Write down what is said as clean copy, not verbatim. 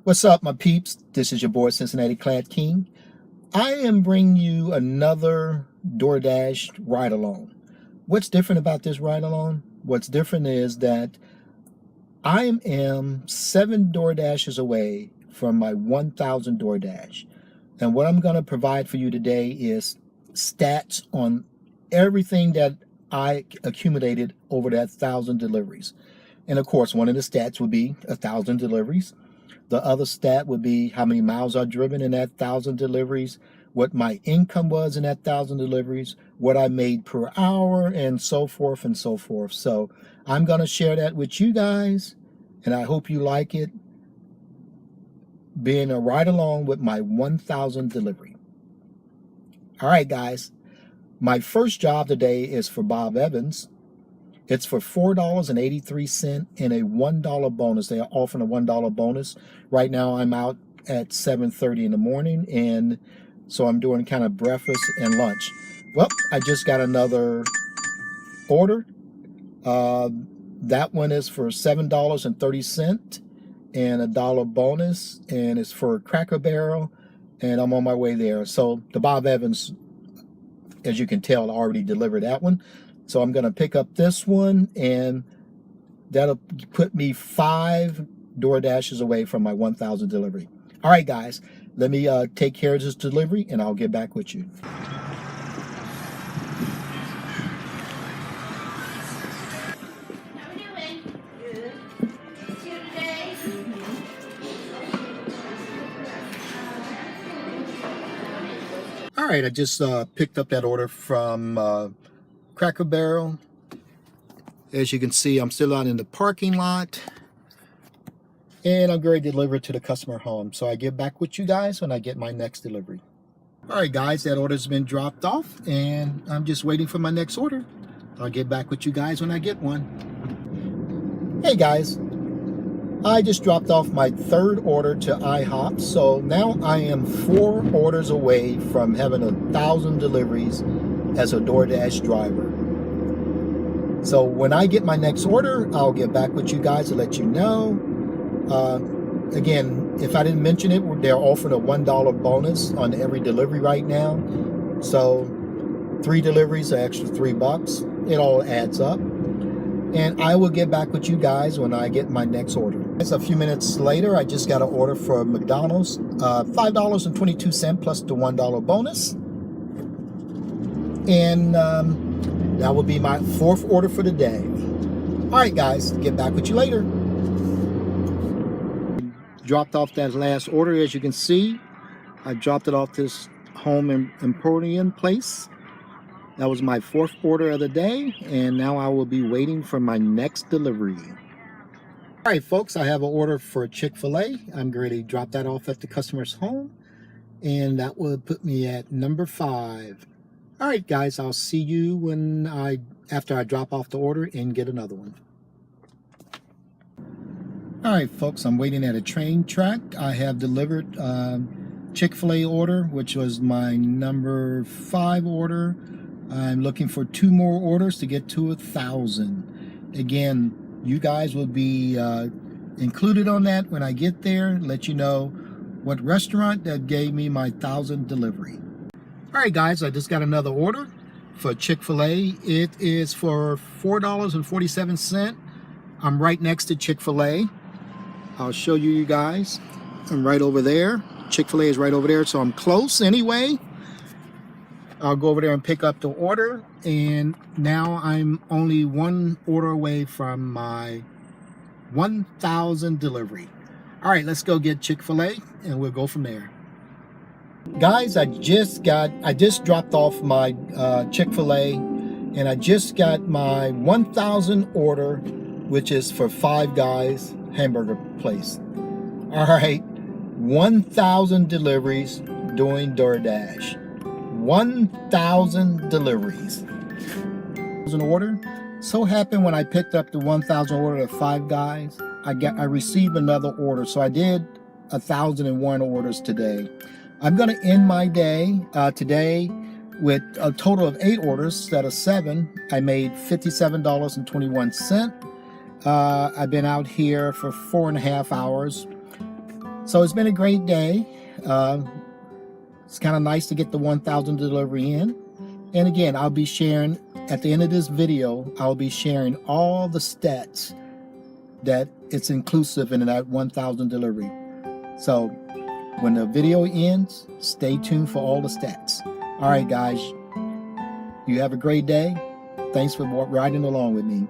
What's up, my peeps? This is your boy, Cincinnati Clad King. I am bringing you another DoorDash ride-along. What's different about this ride-along? What's different is that I am 7 DoorDashes away from my 1,000 DoorDash. And what I'm going to provide for you today is stats on everything that I accumulated over that 1,000 deliveries. And of course, one of the stats would be 1,000 deliveries. The other stat would be how many miles I've driven in that 1,000 deliveries, what my income was in that 1,000 deliveries, what I made per hour, and so forth and so forth. So I'm going to share that with you guys, and I hope you like it, being a ride along with my 1,000 delivery. All right, guys. My first job today is for Bob Evans. It's for $4.83 and a $1 bonus. They are offering a $1 bonus. Right now I'm out at 7:30 in the morning, and so I'm doing kind of breakfast and lunch. Well, I just got another order. That one is for $7.30 and a $1 bonus, and it's for Cracker Barrel, and I'm on my way there. So the Bob Evans, as you can tell, I already delivered that one. So I'm going to pick up this one, and that'll put me 5 DoorDashes away from my 1,000 delivery. All right, guys, let me take care of this delivery, and I'll get back with you. How are we doing? Good. It's here today? All right, I just picked up that order from Cracker Barrel. As you can see, I'm still out in the parking lot, and I'm going to deliver it to the customer home. So I get back with you guys when I get my next delivery. All right, guys, that order's been dropped off, and I'm just waiting for my next order. I'll get back with you guys when I get one. Hey, guys, I just dropped off my 3rd order to IHOP, so now I am 4 orders away from having 1,000 deliveries as a DoorDash driver. So when I get my next order, I'll get back with you guys to let you know. Again, if I didn't mention it, they're offering a $1 bonus on every delivery right now. So 3 deliveries are extra $3. It all adds up. And I will get back with you guys when I get my next order. It's a few minutes later, I just got an order for McDonald's, $5.22 plus the $1 bonus. And that will be my 4th order for the day. All right, guys, get back with you later. Dropped off that last order. As you can see, I dropped it off this home Emporium place. That was my 4th order of the day, and now I will be waiting for my next delivery. All right, folks, I have an order for Chick-fil-A. I'm going to drop that off at the customer's home, and that will put me at number 5. All right, guys, I'll see you after I drop off the order and get another one. All right, folks, I'm waiting at a train track. I have delivered Chick-fil-A order, which was my number 5 order. I'm looking for 2 more orders to get to 1,000. Again, you guys will be included on that when I get there. Let you know what restaurant that gave me my 1,000 delivery. All right, guys, I just got another order for Chick-fil-A. It is for $4.47. I'm right next to Chick-fil-A. I'll show you guys. I'm right over there. Chick-fil-A is right over there, so I'm close anyway. I'll go over there and pick up the order, and now I'm only 1 order away from my 1,000 delivery. All right, let's go get Chick-fil-A, and we'll go from there. Guys, I just dropped off my Chick-fil-A, and I just got my 1,000 order, which is for Five Guys hamburger place. All right, 1,000 deliveries doing DoorDash. 1,000 deliveries. An order. So happened when I picked up the 1,000 order at Five Guys, I received another order, so I did 1,001 orders today. I'm going to end my day today with a total of 8 orders instead of 7. I made $57.21. I've been out here for 4.5 hours. So it's been a great day. It's kind of nice to get the 1,000 delivery in. And again, I'll be sharing, at the end of this video, I'll be sharing all the stats that it's inclusive in that 1,000 delivery. So when the video ends, stay tuned for all the stats. All right, guys, you have a great day. Thanks for riding along with me.